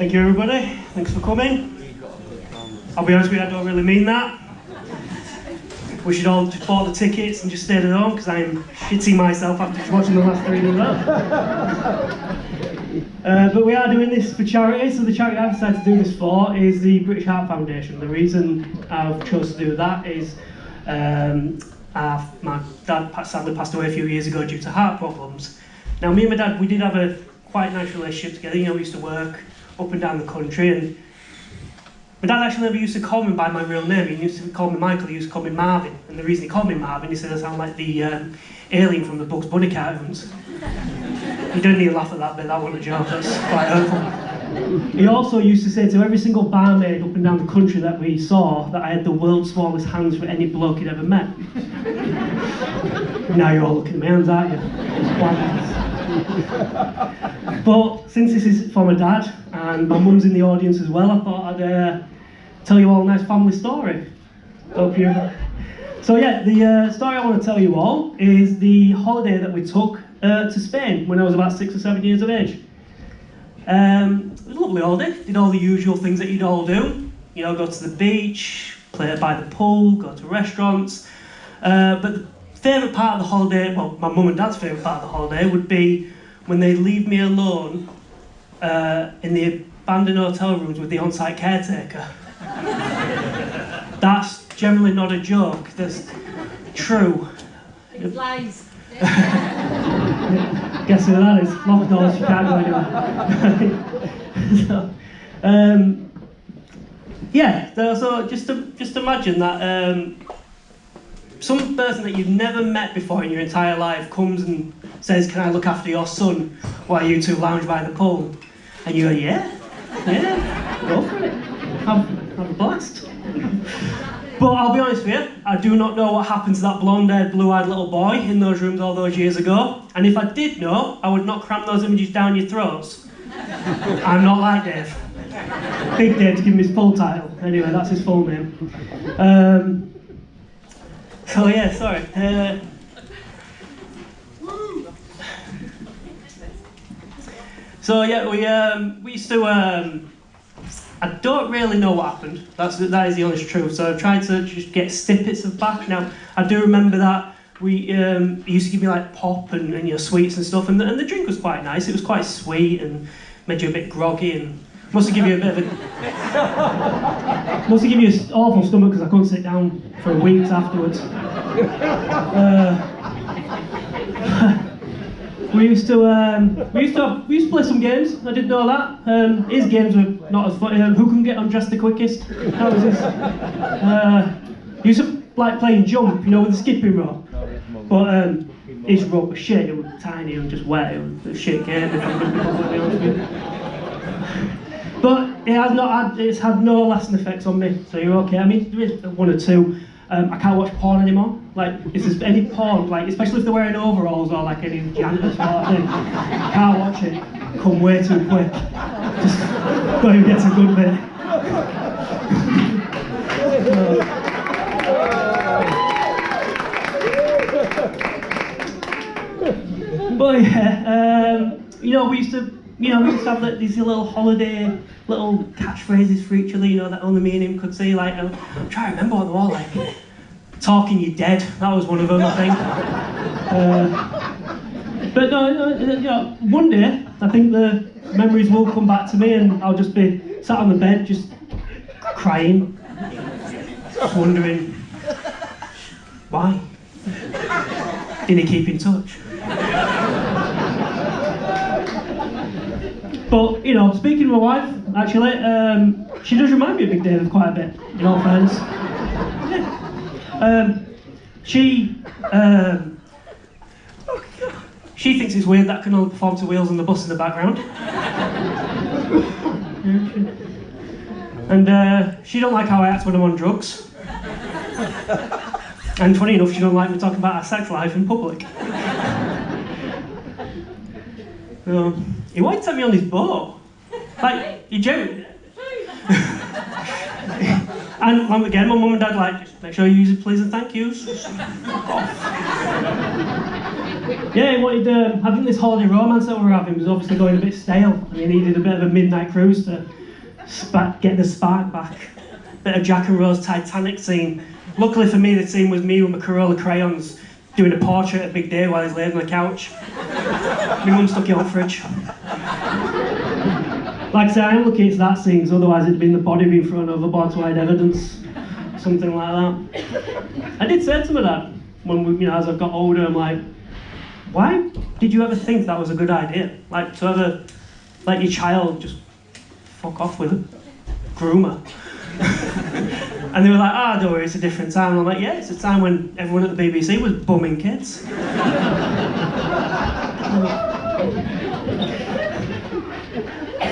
Thank you, everybody. Thanks for coming. I'll be honest with you, I don't really mean that. We should all just bought the tickets and just stayed at home because I'm shitting myself after just watching the last 3 in a row. But we are doing this for charity, so the charity I've decided to do this for is the British Heart Foundation. The reason I've chosen to do that is my dad sadly passed away a few years ago due to heart problems. Now, me and my dad, we did have a quite nice relationship together. You know, we used to work up and down the country, and my dad actually never used to call me by my real name. He used to call me Michael, he used to call me Marvin. And the reason he called me Marvin, he said I sound like the alien from the Bugs Bunny cartoons. You don't need to laugh at that bit, that wasn't a joke, that's quite hurtful. He also used to say to every single barmaid up and down the country that we saw that I had the world's smallest hands for any bloke he'd ever met. Now you're all looking at my hands, aren't you? It's quite nice. But since this is for my dad and my mum's in the audience as well, I thought I'd tell you all a nice family story. Hope you. So yeah, the story I want to tell you all is the holiday that we took to Spain when I was about 6 or 7 years of age. It was a lovely holiday. Did all the usual things that you'd all do. You know, go to the beach, play by the pool, go to restaurants. But the favourite part of the holiday, well, my mum and dad's favourite part of the holiday would be when they'd leave me alone in the abandoned hotel rooms with the on-site caretaker. That's generally not a joke, that's true. It flies. Guess who that is? Lock doors, you can't go anywhere. So just imagine that some person that you've never met before in your entire life comes and says, "Can I look after your son while you two lounge by the pool?" And you go, yeah, go for it. Have a blast. But I'll be honest with you, I do not know what happened to that blonde-haired, blue-eyed little boy in those rooms all those years ago. And if I did know, I would not cram those images down your throats. I'm not like Dave. Big Dave, to give him his full title. Anyway, that's his full name. So yeah, sorry. So yeah, we used to. I don't really know what happened. That is the honest truth. So I tried to just get snippets of back. Now I do remember that he used to give me like pop and you know sweets and stuff, and the drink was quite nice. It was quite sweet and made you a bit groggy and must have given you a bit of must have given you an awful stomach because I couldn't sit down for weeks afterwards. We used to play some games. I didn't know that. His games were not as funny. Who can get undressed the quickest? That was this. Used to like playing jump, you know, with the skipping rope. But his rope was shit. It was tiny and just wet. It was a shit game. If I'm going to be completely honest with you. But it's had no lasting effects on me. So you're okay. I mean, there is one or two. I can't watch porn anymore. Like, if there's any porn, like, especially if they're wearing overalls or like any janitors or that thing, I can't watch it. Come way too quick. Just go and get a good bit. But yeah, you know, we used to have like, these little holiday, little catchphrases for each other, you know, that only me and him could say. Like, I'm trying to remember what they were like. Talking you dead, that was one of them, I think. But no, you know, one day, I think the memories will come back to me and I'll just be sat on the bed, just crying, just wondering, why? Didn't he keep in touch? But, you know, speaking of my wife, actually, she does remind me of Big David quite a bit, in all fairness. Yeah. She thinks it's weird that I can only perform to Wheels on the Bus in the background. And she don't like how I act when I'm on drugs. And funny enough, she don't like me talking about our sex life in public. He wanted to take me on his boat. Like, you joking? And again, my mum and dad like, just make sure you use it, please and thank yous. Yeah, he wanted, I think this holiday romance that we were having was obviously going a bit stale, and he needed a bit of a midnight cruise to get the spark back. Bit of Jack and Rose Titanic scene. Luckily for me, the scene was me with my Corolla crayons doing a portrait of Big Day while he's laying on the couch. My mum stuck it on the fridge. Like I said, I am lucky it's that scene, because otherwise it'd been the body being thrown overboard to hide evidence. Something like that. I did say to my dad, when we, as I've got older, I'm like, why did you ever think that was a good idea? Like, to ever let your child just fuck off with a groomer? And they were like, don't worry, it's a different time. And I'm like, yeah, it's a time when everyone at the BBC was bumming kids.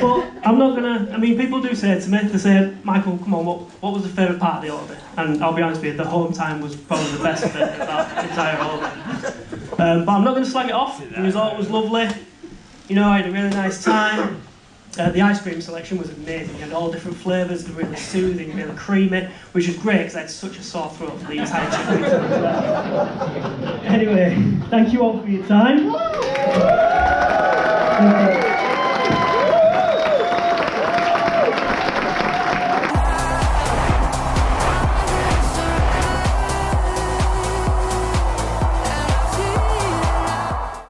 But I'm not gonna, people do say to me, they say, Michael, come on, what was the favourite part of the holiday? And I'll be honest with you, the home time was probably the best bit of that entire holiday. But I'm not gonna slag it off. The result was lovely. I had a really nice time. The ice cream selection was amazing. You had all different flavours, they were really soothing, really creamy, which was great because I had such a sore throat for the entire 2 weeks. Anyway, thank you all for your time.